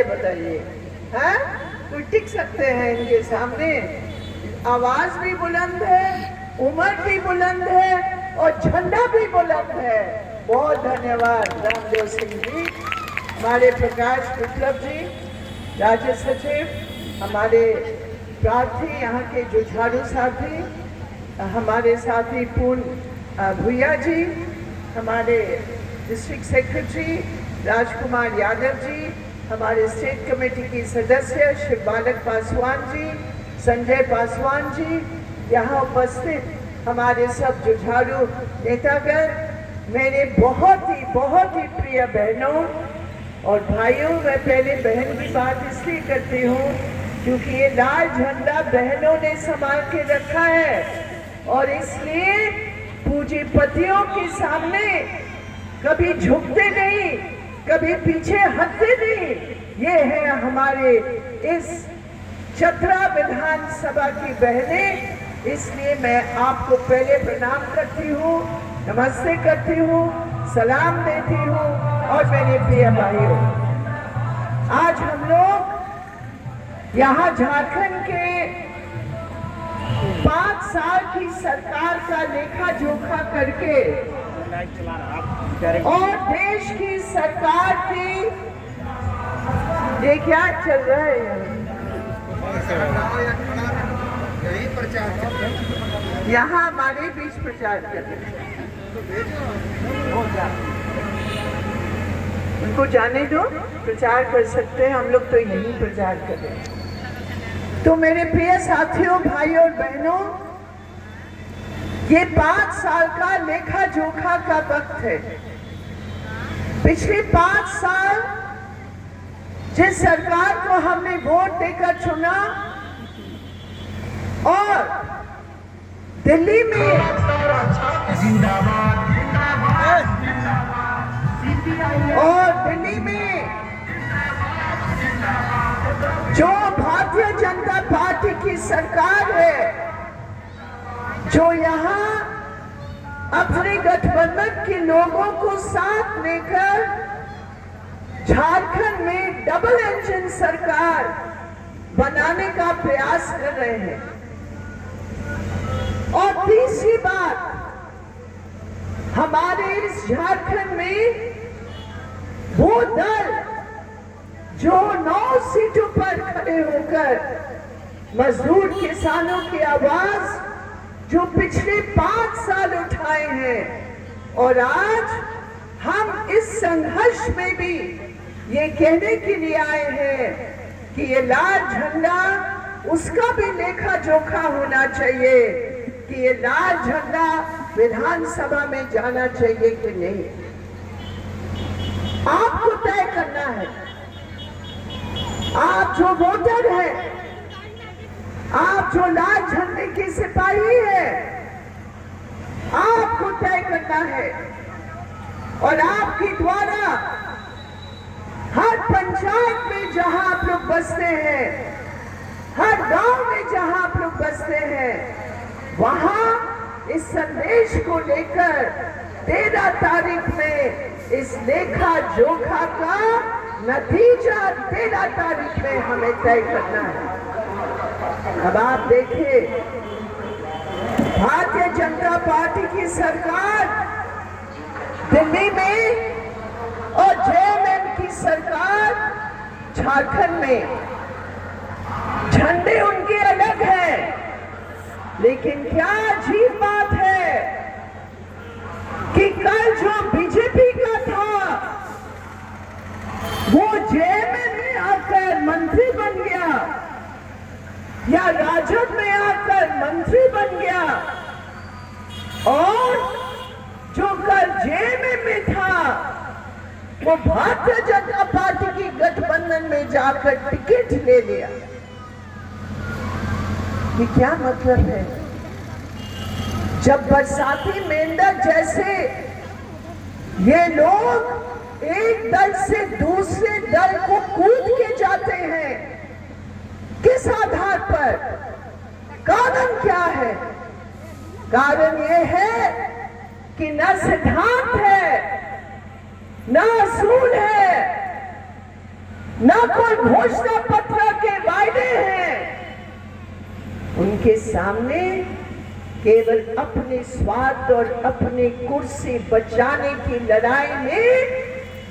बताइए? हैं? तो टिक सकते हैं इनके सामने? आवाज भी बुलंद है, उम्र भी बुलंद है और झंडा भी बुलंद है। बहुत धन्यवाद रामदेव सिंह जी, हमारे प्रकाश विप्लव जी, राज्य सचिव, हमारे प्रार्थी, यहाँ के जुझारू साथी, हमारे साथी पूर्ण भुइया जी, हमारे डिस्ट्रिक्ट सेक्रेटरी राजकुमार यादव जी, हमारे स्टेट कमेटी की सदस्य शिवबालक पासवान जी, संजय पासवान जी, यहाँ उपस्थित हमारे सब जुझारू नेतागण, मेरे बहुत ही प्रिय बहनों और भाइयों। मैं पहले बहन की बात इसलिए करती हूँ क्योंकि ये लाल झंडा बहनों ने संभाल के रखा है और इसलिए पूंजीपतियों के सामने कभी झुकते नहीं, कभी पीछे हटते नहीं। ये है हमारे इस चतरा विधानसभा की बहनें। इसलिए मैं आपको पहले प्रणाम करती हूँ, नमस्ते करती हूँ, सलाम देती हूँ। और मेरे प्रिय भाइयों, आज हम लोग यहाँ झारखंड के 5 साल की सरकार का लेखा जोखा करके और देश की सरकार की, ये क्या चल रहा है यहाँ हमारे बीच प्रचार कर रहे हैं। उनको जाने दो, प्रचार कर सकते हैं, हम लोग तो यही प्रचार कर रहे हैं। तो मेरे प्रिय साथियों, भाइयों और बहनों, ये 5 साल का लेखा जोखा का वक्त है। पिछले 5 साल जिस सरकार को हमने वोट देकर चुना और दिल्ली में जो भारतीय जनता पार्टी की सरकार है, जो यहाँ अपने गठबंधन के लोगों को साथ लेकर झारखंड में डबल इंजन सरकार बनाने का प्रयास कर रहे हैं। और तीसरी बात, हमारे इस झारखंड में वो दल जो 9 सीटों पर खड़े होकर मजदूर किसानों की आवाज जो पिछले 5 साल उठाए हैं, और आज हम इस संघर्ष में भी ये कहने के लिए आए हैं कि ये लाल झंडा, उसका भी लेखा जोखा होना चाहिए कि ये लाल झंडा विधानसभा में जाना चाहिए कि नहीं। आपको तय करना है। आप जो वोटर हैं, आप जो लाल झंडे के सिपाही हैं, आपको तय करना है। और आपके द्वारा हर पंचायत में जहां आप लोग बसते हैं, हर गांव में जहां आप लोग बसते हैं, वहां इस संदेश को लेकर 13 तारीख में इस लेखा जोखा का नतीजा 13 तारीख में हमें तय करना है। अब आप देखिए, भारतीय जनता पार्टी की सरकार दिल्ली में और जेएमएम की सरकार झारखंड में, झंडे उनके अलग हैं, लेकिन क्या अजीब बात है कि कल जो बीजेपी का था वो जेएमएम में आकर मंत्री बन गया या राजद में आकर मंत्री बन गया, और जो कल जेएमएम में था वो भारतीय जनता पार्टी की गठबंधन में जाकर टिकट ले लिया। ये क्या मतलब है? जब बरसाती मेंढक जैसे ये लोग एक दल से दूसरे दल को कूद के जाते हैं, किस आधार पर? कारण क्या है? कारण ये है कि न सिद्धांत है, न असूल है, ना कोई घोषणा पत्र के वायदे हैं। उनके सामने केवल अपने स्वार्थ और अपनी कुर्सी बचाने की लड़ाई में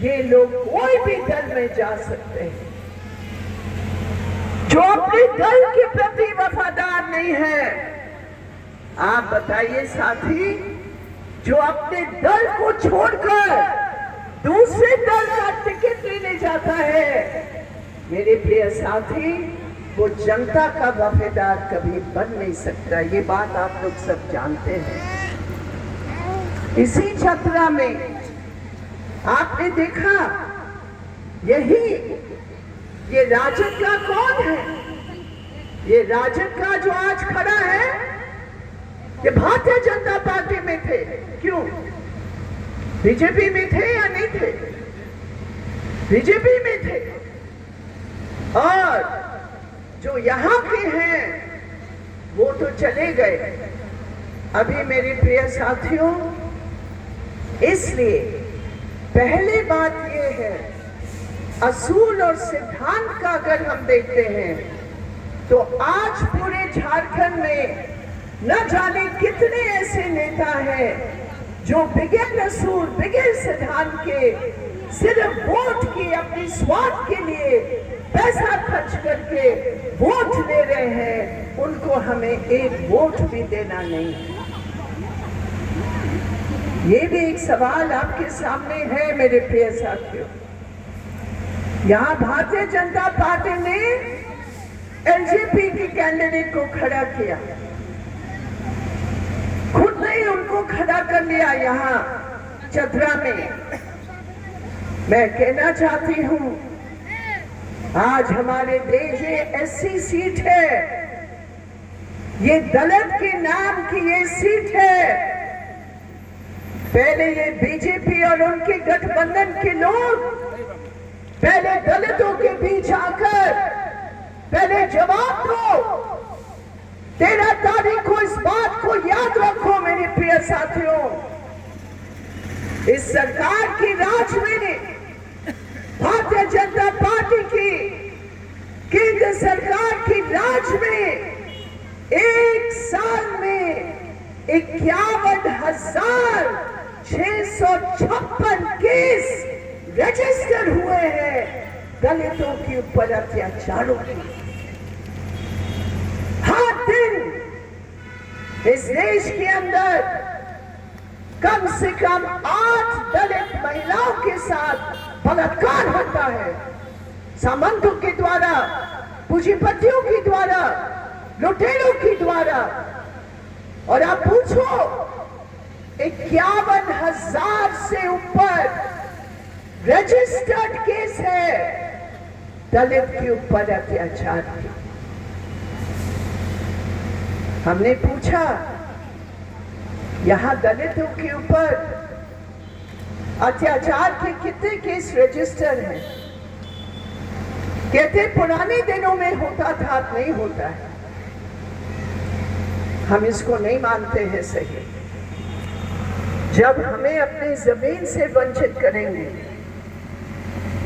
ये लोग कोई भी दल में जा सकते हैं। जो अपने दल के प्रति वफादार नहीं है, आप बताइए साथी, जो अपने दल को छोड़कर दूसरे दल का टिकट लेने जाता है, मेरे प्रिय साथी, वो जनता का वफादार कभी बन नहीं सकता। ये बात आप लोग सब जानते हैं। इसी छतरा में आपने देखा, ये राजद का कौन है? ये राजद का जो आज खड़ा है, ये भारतीय जनता पार्टी में थे। क्यों? बीजेपी में थे या नहीं थे? बीजेपी में थे। और जो यहाँ के हैं वो तो चले गए। अभी मेरे प्रिय साथियों, इसलिए पहली बात ये है, असूल और सिद्धांत का अगर हम देखते हैं तो आज पूरे झारखंड में न जाने कितने ऐसे नेता हैं जो बगैर असूल बगैर सिद्धांत के सिर्फ वोट की अपनी स्वार्थ के लिए पैसा खर्च करके वोट ले रहे हैं। उनको हमें एक वोट भी देना नहीं है। ये भी एक सवाल आपके सामने है मेरे प्रिय साथियों। यहाँ भारतीय जनता पार्टी ने एलजेपी के कैंडिडेट को खड़ा किया, खुद ने उनको खड़ा कर लिया यहाँ चतरा में। मैं कहना चाहती हूँ, आज हमारे देश में ऐसी सीट है, ये दलित के नाम की ये सीट है। पहले ये बीजेपी और उनके गठबंधन के लोग पहले दलितों के बीच आकर पहले जवाब दो। 13 तारीख को इस बात को याद रखो मेरे प्रिय साथियों, इस सरकार की राज में, भारतीय जनता पार्टी की केंद्र सरकार की राज में एक साल में 51,656 केस रजिस्टर हुए हैं दलितों के ऊपर अत्याचारों के। हर दिन इस देश के अंदर कम से कम 8 दलित महिलाओं के साथ बलात्कार होता है, सामंतों के द्वारा, पूंजीपतियों के द्वारा, लुटेरों के द्वारा। और आप पूछो, 51,000 से ऊपर रजिस्टर्ड केस है दलित के ऊपर अत्याचार के। हमने पूछा, यहां दलितों के ऊपर अत्याचार के कितने केस रजिस्टर हैं? कहते पुराने दिनों में होता था, अब नहीं होता है। हम इसको नहीं मानते हैं सही। जब हमें अपनी जमीन से वंचित करेंगे,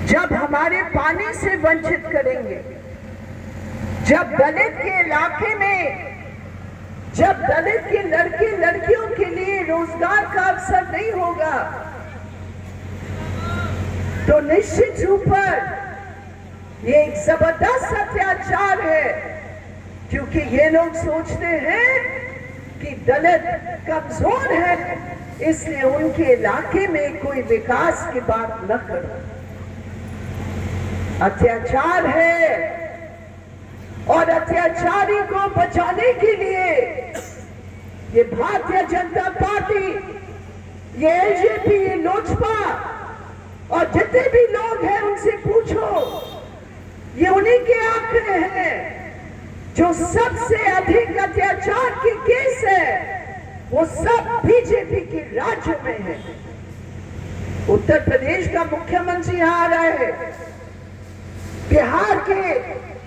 जब हमारे पानी से वंचित करेंगे, जब दलित के इलाके में, जब दलित के लड़के लड़कियों के लिए रोजगार का अवसर नहीं होगा, तो निश्चित रूप पर ये एक जबरदस्त अत्याचार है। क्योंकि ये लोग सोचते हैं कि दलित कमजोर है, इसलिए उनके इलाके में कोई विकास की बात न करो। अत्याचार है, और अत्याचारी को बचाने के लिए ये भारतीय जनता पार्टी, ये एलजेपी, ये लोजपा और जितने भी लोग हैं उनसे पूछो, ये उन्हीं के आंकड़े हैं। जो सबसे अधिक अत्याचार के केस है वो सब बीजेपी के राज्य में है। उत्तर प्रदेश का मुख्यमंत्री यहाँ आ रहे हैं, बिहार के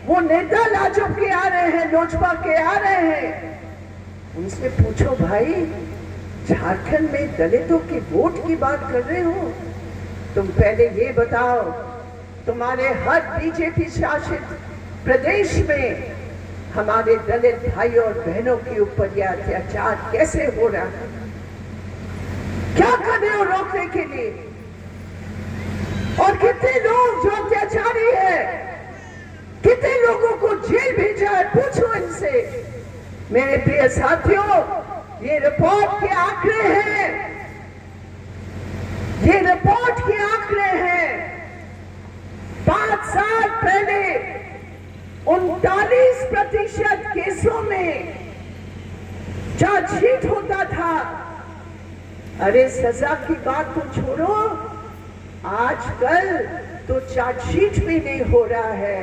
वो नेता लाजपत के आ रहे हैं, लोजपा के आ रहे हैं। उनसे पूछो, भाई झारखंड में दलितों के वोट की बात कर रहे हो, तुम पहले ये बताओ तुम्हारे हर बीजेपी शासित प्रदेश में हमारे दलित भाई और बहनों के ऊपर यह अत्याचार कैसे हो रहा है? क्या कर रहे हो रोकने के लिए? और कितने लोग जो अत्याचारी है, कितने लोगों को जेल भेजा है, पूछो इनसे। मेरे प्रिय साथियों, ये रिपोर्ट के आंकड़े हैं, ये रिपोर्ट के आंकड़े हैं। 5 साल पहले 39% केसों में चार्जशीट होता था। अरे सजा की बात तो छोड़ो, आजकल तो चार्जशीट भी नहीं हो रहा है।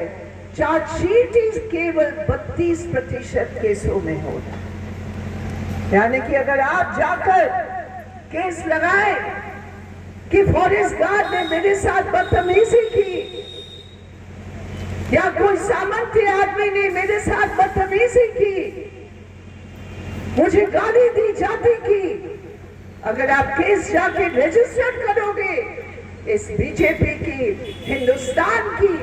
चार्जशीट ही केवल 32% केसों में हो रहा है। यानी कि अगर आप जाकर केस लगाएं कि फॉरेस्ट गार्ड ने मेरे साथ बदतमीजी की या कोई सामंती आदमी ने मेरे साथ बदतमीजी की, मुझे गाली दी जाती की, अगर आप केस जाके रजिस्टर करोगे, इस बीजेपी की हिंदुस्तान की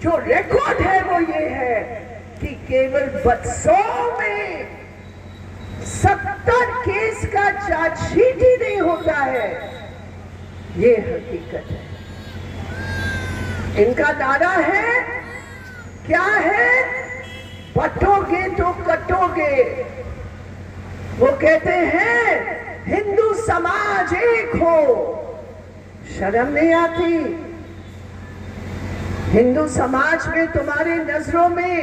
जो रिकॉर्ड है वो ये है कि केवल 100 में 70 केस का चार्जशीट ही नहीं होता है। ये हकीकत है। इनका नारा है, क्या है? बटोगे तो कटोगे। वो कहते हैं हिंदू समाज एक हो। शर्म नहीं आती? हिंदू समाज में तुम्हारी नजरों में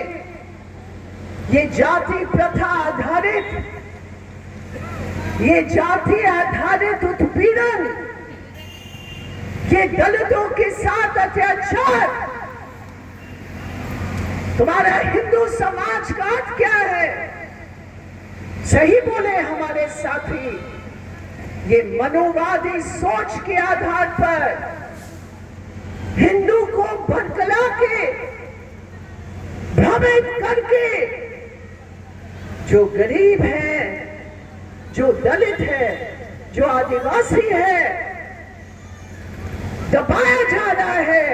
ये जाति प्रथा आधारित, ये जाति आधारित उत्पीड़न, ये दलितों के साथ अत्याचार, तुम्हारा हिंदू समाज का अर्थ क्या है? सही बोले हमारे साथी, ये मनोवादी सोच के आधार पर हिंदू को भड़कला के, भ्रमित करके, जो गरीब है, जो दलित है, जो आदिवासी है, दबाया जा रहा है।